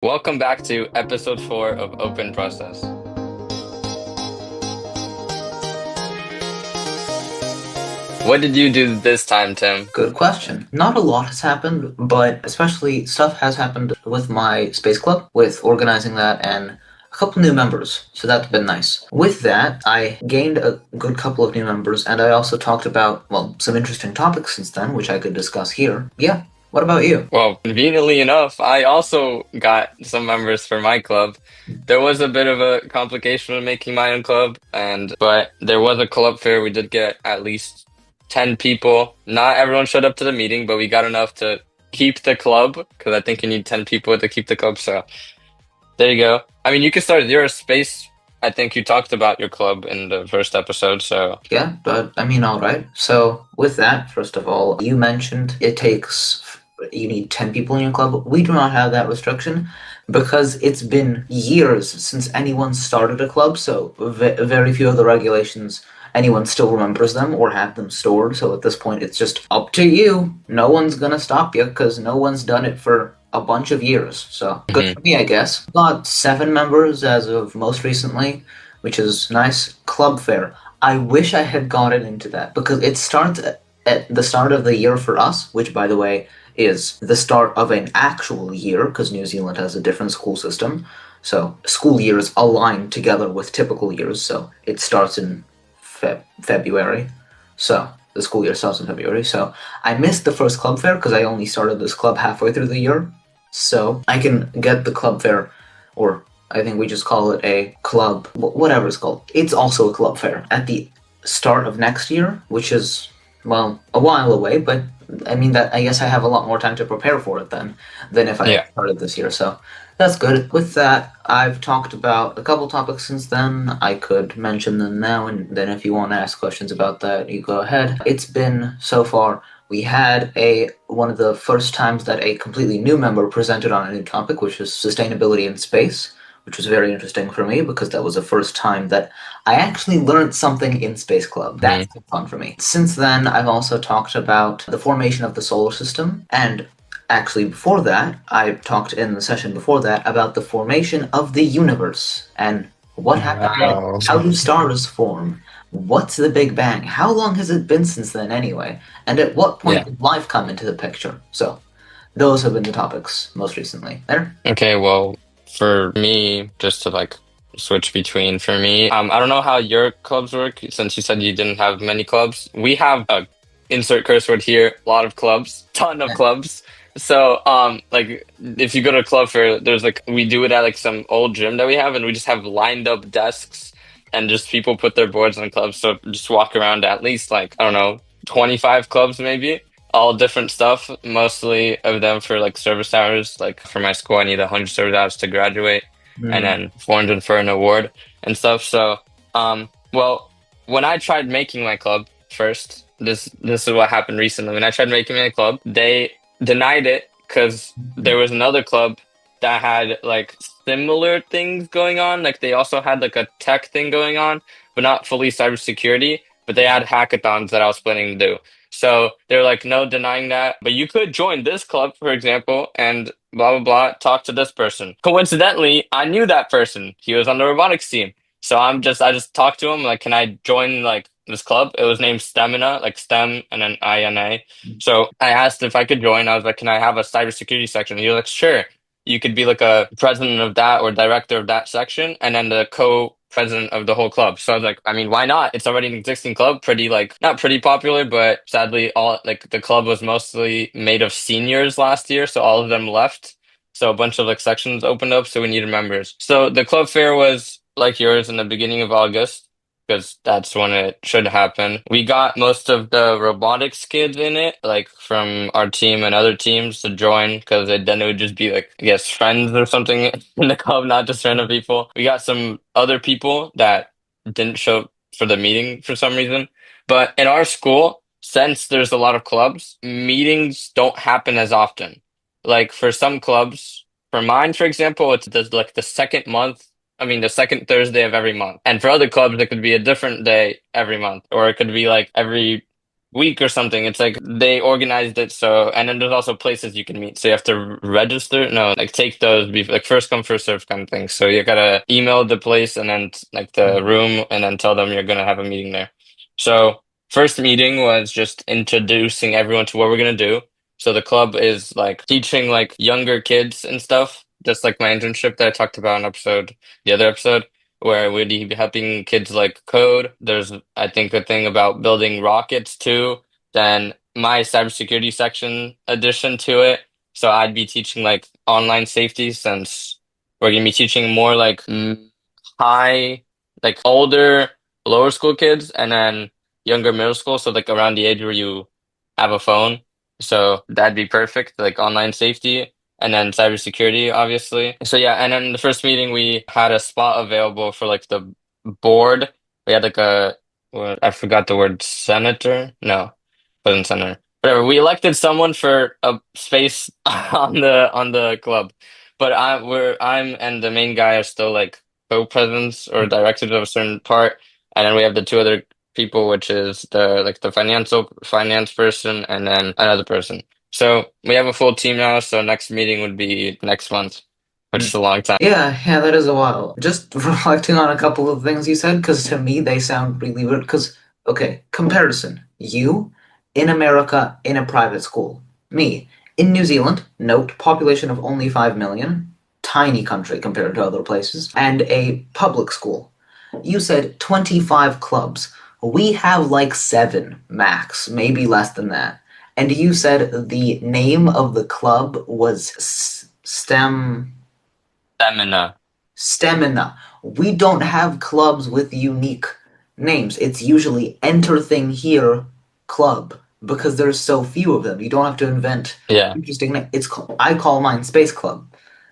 Welcome back to episode 4 of Open Process. What did you do this time, Tim? Good question. Not a lot has happened, but especially stuff has happened with my space club, with organizing that, and a couple new members. So that's been nice. With that, I gained a good couple of new members, and I also talked about, well, some interesting topics since then, which I could discuss here. Yeah. What about you? Well, conveniently enough, I also got some members for my club. There was a bit of a complication with making my own club, but there was a club fair. We did get at least 10 people. Not everyone showed up to the meeting, but we got enough to keep the club because I think you need 10 people to keep the club. So there you go. I mean, you can start your space. I think you talked about your club in the first episode, so Yeah, but I mean, all right. So, with that, first of all, you mentioned you need 10 people in your club. We do not have that restriction because it's been years since anyone started a club, so very few of the regulations anyone still remembers them or have them stored. So, at this point, it's just up to you. No one's gonna stop you because no one's done it for a bunch of years. So, good mhm. for me, I guess. Got 7 members as of most recently, which is nice. Club fair. I wish I had gotten into that because it starts at the start of the year for us, which, by the way, is the start of an actual year because New Zealand has a different school system. So school years align together with typical years. So it starts in February. So the school year starts in February. So I missed the first club fair because I only started this club halfway through the year. So I can get the club fair, or I think we just call it a club, whatever it's called. It's also a club fair at the start of next year, which is, well, a while away, but I mean that I guess I have a lot more time to prepare for it then than if I had Yeah. started this year. So that's good. With that, I've talked about a couple topics since then. I could mention them now, and then if you want to ask questions about that, you go ahead. It's been so far. We had a one of the first times that a completely new member presented on a new topic, which was sustainability in space, which was very interesting for me because that was the first time that I actually learned something in Space Club. That's Mhm. fun for me. Since then, I've also talked about the formation of the solar system, and actually before that, I talked in the session before that about the formation of the universe and what happened then. Wow. How do stars form? What's the Big Bang? How long has it been since then anyway? And at what point Yeah. did life come into the picture? So, those have been the topics most recently. There? Okay, well, for me, just to like switch between for me, I don't know how your clubs work since you said you didn't have many clubs. We have a insert curse word here, a lot of clubs, ton of clubs. So, like if you go to a club fair, there's like we do it at like some old gym that we have, and we just have lined up desks and just people put their boards in the clubs. So just walk around at least like, I don't know, 25 clubs maybe all different stuff, mostly of them for like service hours. Like for my school, I need 100 service hours to graduate and Hmm. then 400 for an award and stuff. So, well, when I tried making my club first, this is what happened recently. When I tried making my club, they denied it because there was another club that had like similar things going on. Like they also had like a tech thing going on, but not fully cybersecurity. But they had hackathons that I was planning to do. So they're like, no denying that. But you could join this club, for example, and blah, blah, blah, talk to this person. Coincidentally, I knew that person. He was on the robotics team. So I just talked to him, like, can I join like this club? It was named Stamina, like STEM and then INA. So I asked if I could join. I was like, can I have a cybersecurity section? He was like, sure. You could be like a president of that or director of that section, and then the co-president of the whole club. So I was like, I mean, why not? It's already an existing club, pretty like not pretty popular, but sadly, all like the club was mostly made of seniors last year, so all of them left. So a bunch of like sections opened up, so we needed members. So the club fair was like yours in the beginning of August because that's when it should happen. We got most of the robotics kids in it, like from our team and other teams to join because then it would just be like, I guess, friends or something in the club, not just random people. We got some other people that didn't show up for the meeting for some reason. But in our school, since there's a lot of clubs, meetings don't happen as often. Like for some clubs, for mine, for example, it's like the second month the second Thursday of every month. And for other clubs, it could be a different day every month, or it could be like every week or something. It's like they organized it so, and then there's also places you can meet. So you have to register. No, like take those, like first come, first serve kind of thing. So you gotta email the place and then like the room and then tell them you're gonna have a meeting there. So first meeting was just introducing everyone to what we're gonna do. So the club is like teaching like younger kids and stuff, just like my internship that I talked about in the other episode where we'd be helping kids like code. There's, I think, a thing about building rockets too. Then my cybersecurity section addition to it. So I'd be teaching like online safety since we're gonna be teaching more like high, like older lower school kids and then younger middle school. So like around the age where you have a phone. So that'd be perfect, like online safety and then cybersecurity, obviously. So yeah, and then the first meeting we had a spot available for like the board. We had like I forgot the word senator. No, wasn't senator. Whatever. We elected someone for a space on the club, but I'm and the main guy are still like co-presidents or directors of a certain part, and then we have the two other people, which is the like the financial finance person and then another person. So we have a full team now, so next meeting would be next month, which is a long time. Yeah, that is a while. Just reflecting on a couple of things you said, because to me they sound really weird. Because, okay, comparison. You in America in a private school. Me in New Zealand, note, population of only 5 million, tiny country compared to other places, and a public school. You said 25 clubs. We have like 7 max, maybe less than that. And you said the name of the club was Stamina. Stamina. We don't have clubs with unique names. It's usually enter thing here club because there's so few of them. You don't have to invent Yeah, interesting names. I call mine Space Club.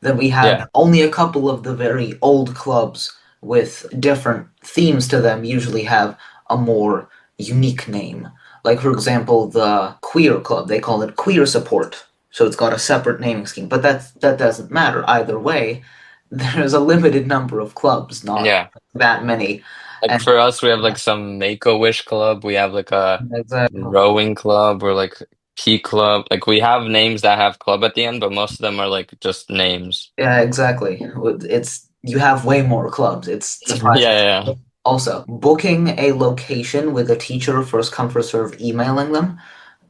Then we have yeah, only a couple of the very old clubs with different themes to them usually have a more unique name. Like for example, the Queer Club, they call it Queer Support. So it's got a separate naming scheme, but that doesn't matter either way. There's a limited number of clubs, not yeah. that many. Like And for us, we have like some Make-A-Wish club. We have like a exactly. rowing club or like Key club. Like we have names that have club at the end, but most of them are like just names. Yeah, exactly. It's you have way more clubs. It's Yeah, surprising. yeah, Also, booking a location with a teacher, first come, first serve, emailing them.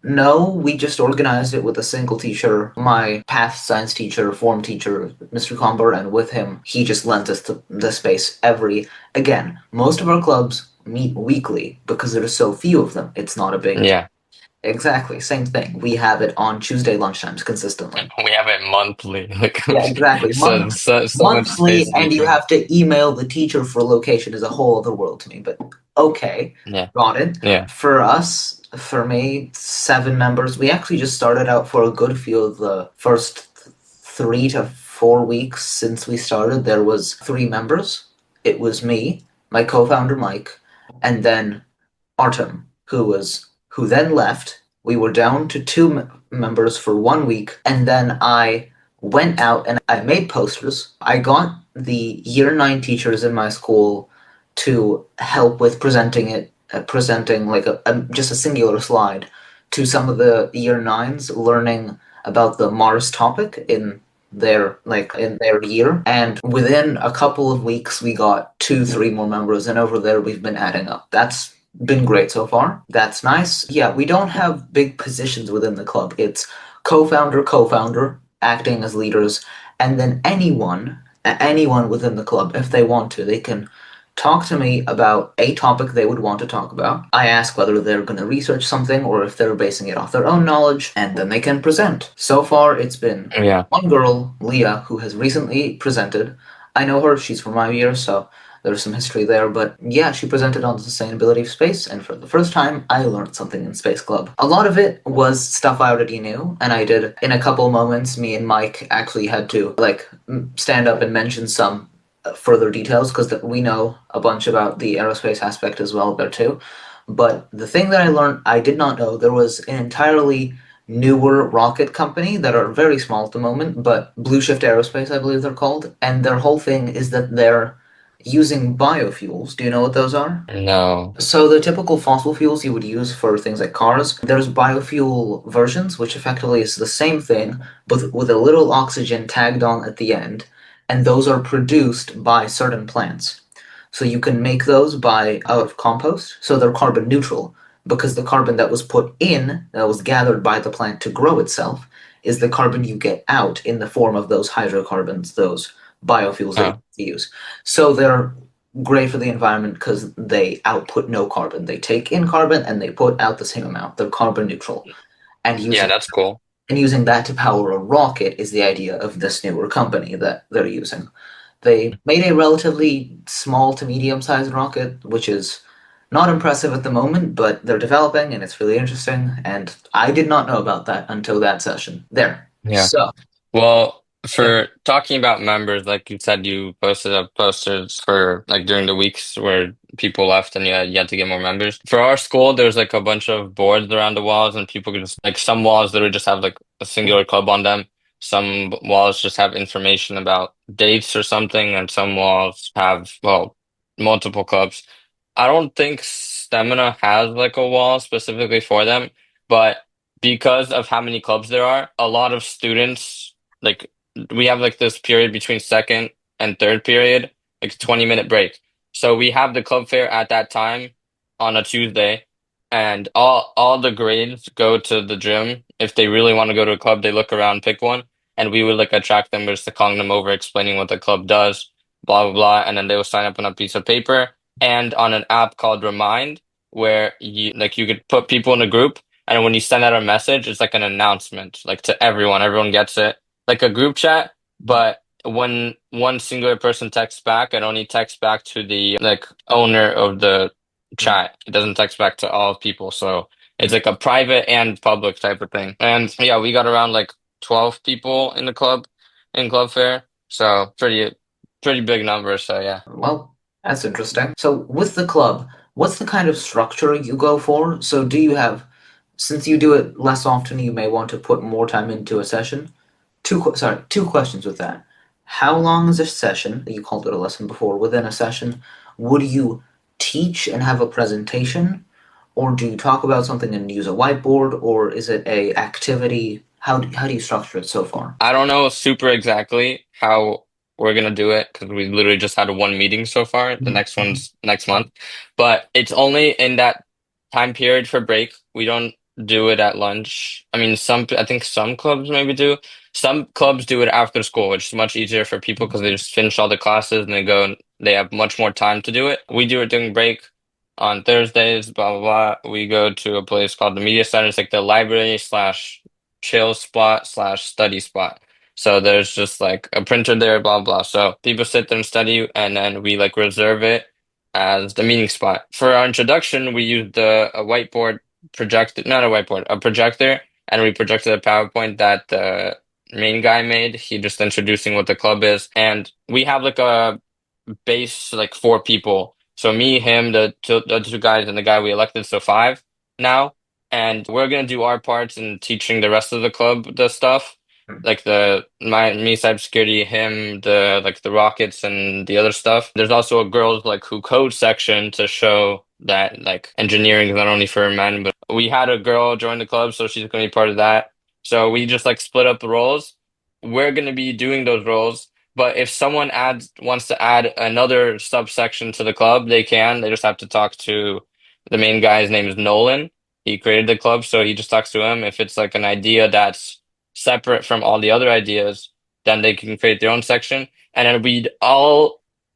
No, we just organized it with a single teacher, my path science teacher, form teacher, Mr. Comber, and with him, he just lent us the space again, most of our clubs meet weekly because there's so few of them. It's not a big deal. yeah. Exactly, same thing. We have it on Tuesday lunchtimes consistently. We have it monthly. Like Yeah, exactly. so much Monthly, space in and you between. have to email the teacher for location is a whole other world to me. But okay, Yeah, got it. yeah, For us, for me, 7 members. We actually just started out for a good few of the first 3 to 4 weeks since we started. There was 3 members. It was me, my co-founder Mike, and then Artem, who then left. We were down to 2 members for 1 week, and then I went out and I made posters. I got the year 9 teachers in my school to help with presenting like just a singular slide to some of the year 9s, learning about the Mars topic in their year. And within a couple of weeks, we got 2, 3 more members, and over there, we've been adding up. That's been great so far. That's nice. Yeah, we don't have big positions within the club. It's co-founder, acting as leaders, and then anyone within the club, if they want to, they can talk to me about a topic they would want to talk about. I ask whether they're going to research something or if they're basing it off their own knowledge, and then they can present. So far, it's been yeah, one girl, Leah, who has recently presented. I know her, she's from my year, so there's some history there, but yeah, she presented on the sustainability of space, and for the first time, I learned something in Space Club. A lot of it was stuff I already knew, and I did, in a couple moments, me and Mike actually had to, like, stand up and mention some further details, because we know a bunch about the aerospace aspect as well there too. But the thing that I learned, I did not know, there was an entirely newer rocket company that are very small at the moment, but Blue Shift Aerospace, I believe they're called, and their whole thing is that they're using biofuels. Do you know what those are? No. So the typical fossil fuels you would use for things like cars, there's biofuel versions, which effectively is the same thing, but with a little oxygen tagged on at the end, and those are produced by certain plants. So you can make those by out of compost, so they're carbon neutral, because the carbon that was put in, that was gathered by the plant to grow itself, is the carbon you get out in the form of those hydrocarbons, those biofuels that Huh. you use. So they're great for the environment because they output no carbon. They take in carbon and they put out the same amount. They're carbon neutral. And Yeah, using that's cool. that to power a rocket is the idea of this newer company that they're using. They made a relatively small to medium sized rocket, which is not impressive at the moment, but they're developing and it's really interesting. And I did not know about that until that session. There. Yeah. So, Well, yeah. for talking about members, like you said, you posted up posters for like during the weeks where people left and you had to get more members. For our school, there's like a bunch of boards around the walls and people can just like some walls literally just have like a singular club on them. Some walls just have information about dates or something, and some walls have, well, multiple clubs. I don't think Stamina has like a wall specifically for them, but because of how many clubs there are, a lot of students like we have like this period between second and third period, like a 20-minute break. So we have the club fair at that time on a Tuesday, and all the grades go to the gym. If they really want to go to a club, they look around, pick one, and we would like attract them just to calling them over, explaining what the club does, blah blah blah, and then they will sign up on a piece of paper and on an app called Remind, where you could put people in a group, and when you send out a message, it's like an announcement, like to everyone. Everyone gets it like a group chat, but when one singular person texts back, it only texts back to the like owner of the chat. It doesn't text back to all people. So it's like a private and public type of thing. And yeah, we got around like 12 people in the club in Club Fair. So pretty big number. So yeah. Well, that's interesting. So, with the club, what's the kind of structure you go for? So, do you have, since you do it less often, you may want to put more time into a session. Two questions with that. How long is a session? You called it a lesson before. Within a session, would you teach and have a presentation, or do you talk about something and use a whiteboard, or is it a activity? How do you structure it so far? I don't know super exactly how we're gonna do it because we literally just had one meeting so far. The next one's next month, but it's only in that time period for break. We don't do it at lunch. I mean, I think some clubs maybe do. Some clubs do it after school, which is much easier for people because they just finish all the classes and they go and they have much more time to do it. We do it during break on Thursdays, blah blah blah. We go to a place called the Media Center. It's like the library slash chill spot slash study spot. So there's just like a printer there, blah blah. So people sit there and study, and then we like reserve it as the meeting spot. For our introduction, we used a whiteboard projector, not a whiteboard, a projector, and we projected a PowerPoint that the main guy made. He just introducing what the club is, and we have like a base like four people. So me, him, the two guys, and the guy we elected, so five now. And we're gonna do our parts in teaching the rest of the club the stuff, like me cybersecurity, him the like the rockets and the other stuff. There's also a girls like who code section to show that like engineering is not only for men, but we had a girl join the club, so she's gonna be part of that. So we just like split up the roles. We're gonna be doing those roles. But if someone wants to add another subsection to the club, they can. They just have to talk to the main guy. His name is Nolan. He created the club, so he just talks to him. If it's like an idea that's separate from all the other ideas, then they can create their own section. And then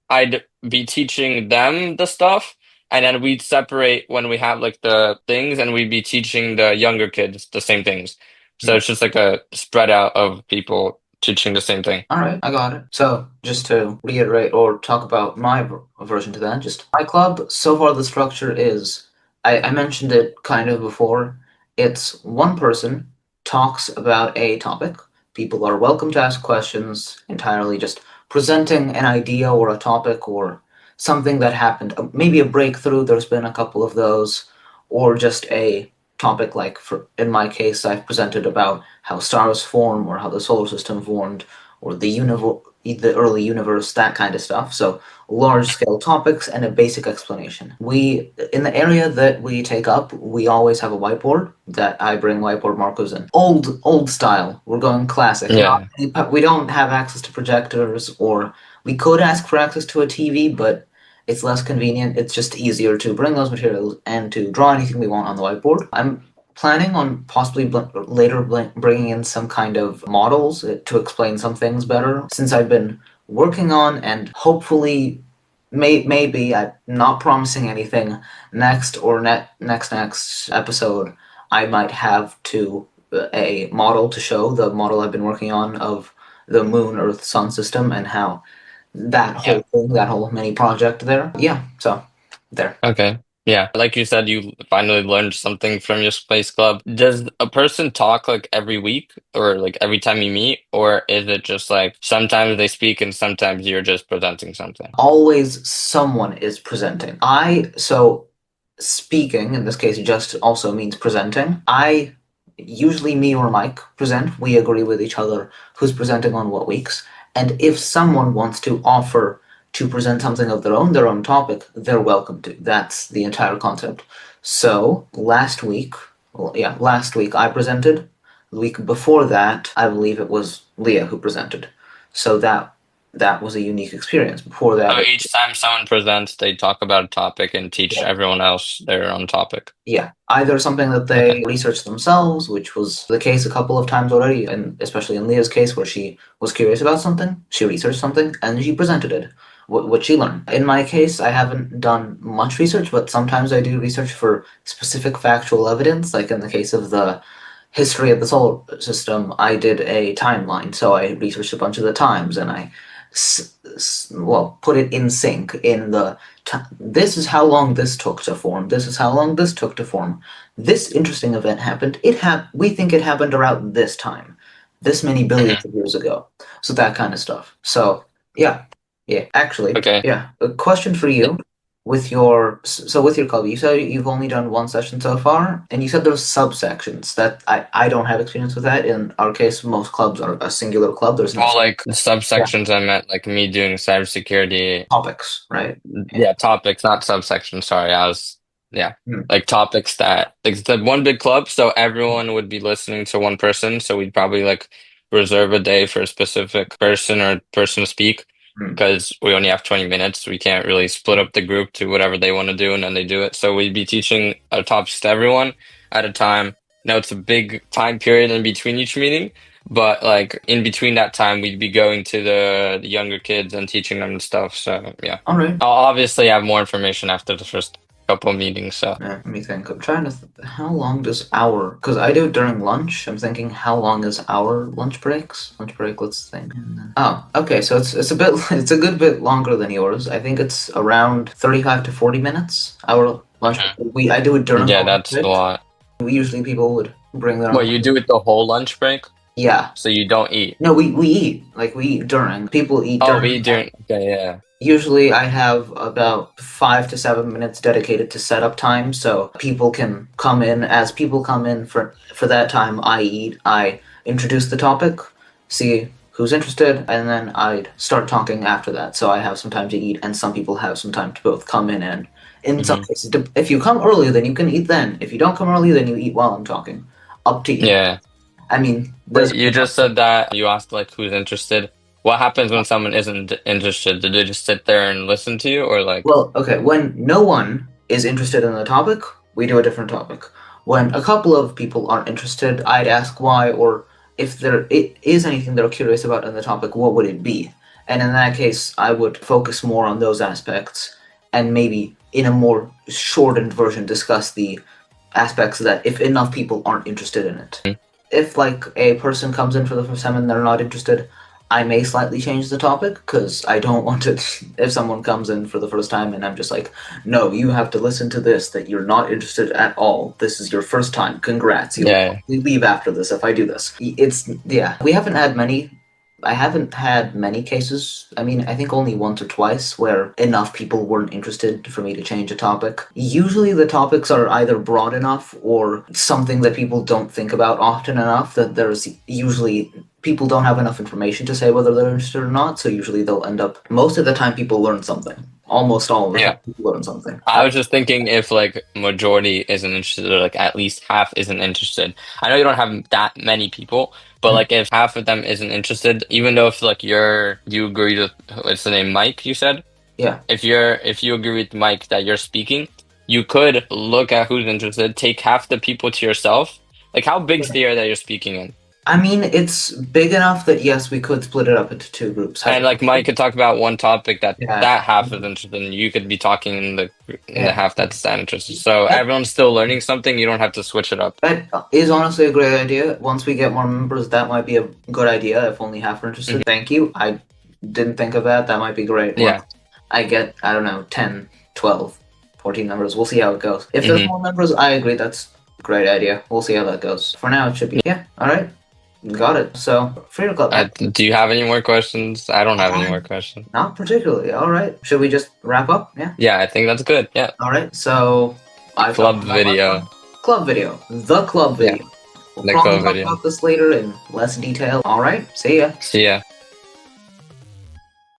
I'd be teaching them the stuff, and then we'd separate when we have like the things, and we'd be teaching the younger kids the same things. So it's just like a spread out of people teaching the same thing. All right, I got it. So, just to reiterate or talk about my version to that, just my club, so far the structure is, I mentioned it kind of before. It's one person talks about a topic. People are welcome to ask questions, entirely just presenting an idea or a topic or something that happened. Maybe a breakthrough, there's been a couple of those, or just a topic like, in my case, I've presented about how stars form or how the solar system formed, or the early universe, that kind of stuff. So large scale topics and a basic explanation. We in the area that we take up, we always have a whiteboard that I bring whiteboard markers in. Old style. We're going classic. Not Yeah. we don't have access to projectors, or we could ask for access to a TV, but it's less convenient. It's just easier to bring those materials and to draw anything we want on the whiteboard. I'm planning on possibly later bringing in some kind of models to explain some things better, since I've been working on and hopefully maybe I'm not promising anything next or next episode I might have to a model to show the model I've been working on of the moon earth sun system and how that Yeah. whole thing, that whole mini project there. Yeah, so there. Okay. Yeah. Like you said, you finally learned something from your space club. Does a person talk like every week or like every time you meet, or is it just like sometimes they speak and sometimes you're just presenting something? Always someone is presenting. So speaking in this case just also means presenting. I usually me or Mike present. We agree with each other who's presenting on what weeks. And if someone wants to offer to present something of their own topic, they're welcome to. That's the entire concept. So last week I presented. The week before that, I believe it was Leah who presented. So that was a unique experience. Before that, So each time someone presents, they talk about a topic and teach yeah, everyone else their own topic. yeah, either something that Okay. they researched themselves, which was the case a couple of times already, and especially in Leah's case, where she was curious about something, she researched something, and she presented it, what she learned. In my case, I haven't done much research, but sometimes I do research for specific factual evidence, like in the case of the history of the solar system, I did a timeline. So I researched a bunch of the times and I, put it in sync in the. This is how long this took to form. This is how long this took to form. This interesting event happened. We think it happened around this time, this many billions Mhm. of years ago. So that kind of stuff. So yeah, yeah. Actually, Okay. yeah. A question for you with your club, you said you've only done one session so far, and you said there's subsections. That I don't have experience with that. In our case, most clubs are a singular club. There's no Well, like the yeah subsections I meant like me doing cybersecurity. topics, right? Yeah. Yeah, topics, not subsections. Sorry, yeah, Hmm. like topics that like the one big club, so everyone would be listening to one person. So we'd probably like reserve a day for a specific person or person to speak Hmm. because we only have 20 minutes. We can't really split up the group to whatever they want to do and then they do it. So we'd be teaching topics to everyone at a time. Now it's a big time period in between each meeting. But like in between that time, we'd be going to the younger kids and teaching them stuff. So yeah. All right. I'll obviously have more information after the first couple of meetings. So Let me think. I'm trying to. How long does our? Because I do it during lunch. I'm thinking, how long is our lunch breaks? Lunch break. Let's think. Oh, okay. So it's a bit. It's a good bit longer than yours. I think it's around 35 to 40 minutes. Our lunch. Mhm. I do it during the Yeah, lunch that's a break. lot. Usually people would bring their Well, own. you do it the whole lunch break, Yeah. so you don't eat. No, we eat. Like we eat during. People eat Oh, during. we doing okay, yeah. Usually I have about 5 to 7 minutes dedicated to setup time, so people can come in. As people come in for that time, I eat. I introduce the topic, see who's interested, and then I'd start talking after that. So I have some time to eat, and some people have some time to both come in and. In some Hmm. cases, if you come early, then you can eat then. If you don't come early, then you eat while I'm talking. Up to you. Yeah. I mean, there's Wait, you just said that you asked like who's interested. What happens when someone isn't interested? Do they just sit there and listen to you or like well, okay, when no one is interested in the topic, we do a different topic. When a couple of people aren't interested, I'd ask why, or if there is anything they're curious about in the topic, what would it be? And in that case, I would focus more on those aspects and maybe in a more shortened version discuss the aspects that if enough people aren't interested in it. If like a person comes in for the first time and they're not interested, I may slightly change the topic because I don't want to. If someone comes in for the first time and I'm just like, no, you have to listen to this, that you're not interested at all. This is your first time. Congrats. You'll yeah. probably leave after this if I do this. It's, yeah. We haven't had many. I haven't had many cases. I mean, I think only once or twice where enough people weren't interested for me to change a topic. Usually the topics are either broad enough or something that people don't think about often enough that there's usually people don't have enough information to say whether they're interested or not. So usually they'll end up. Most of the time, people learn something. Almost all of the Yeah. time, people learn something. I was just thinking if like majority isn't interested or like at least half isn't interested. I know you don't have that many people, but like if half of them isn't interested, even though if like you agree with what's the name, Mike, you said? Yeah. If you agree with Mike that you're speaking, you could look at who's interested, take half the people to yourself. Like how big's the area that you're speaking in? I mean, it's big enough that yes, we could split it up into two groups. And like Mike Hypothetically. could talk about one topic that Yeah. that half is interested in. You could be talking in the Yeah. half that's that interested. So everyone's still learning something. You don't have to switch it up. That is honestly a great idea. Once we get more members, that might be a good idea if only half are interested. Mhm. Thank you. I didn't think of that. That might be great. Once Yeah. I get, I don't know, 10, 12, 14 members. We'll see how it goes. If there's Hmm. more members, I agree. That's a great idea. We'll see how that goes. For now, it should be. Yeah. All right. Got it. So, Freedom Club. Do you have any more questions? I don't have any more questions. Not particularly. All right. Should we just wrap up? Yeah. Yeah, I think that's good. Yeah. All right. So, I've Club talked about my video. club video. The club Yeah, video. We'll the probably club talk video. about this later in less detail. All right. See ya. See ya.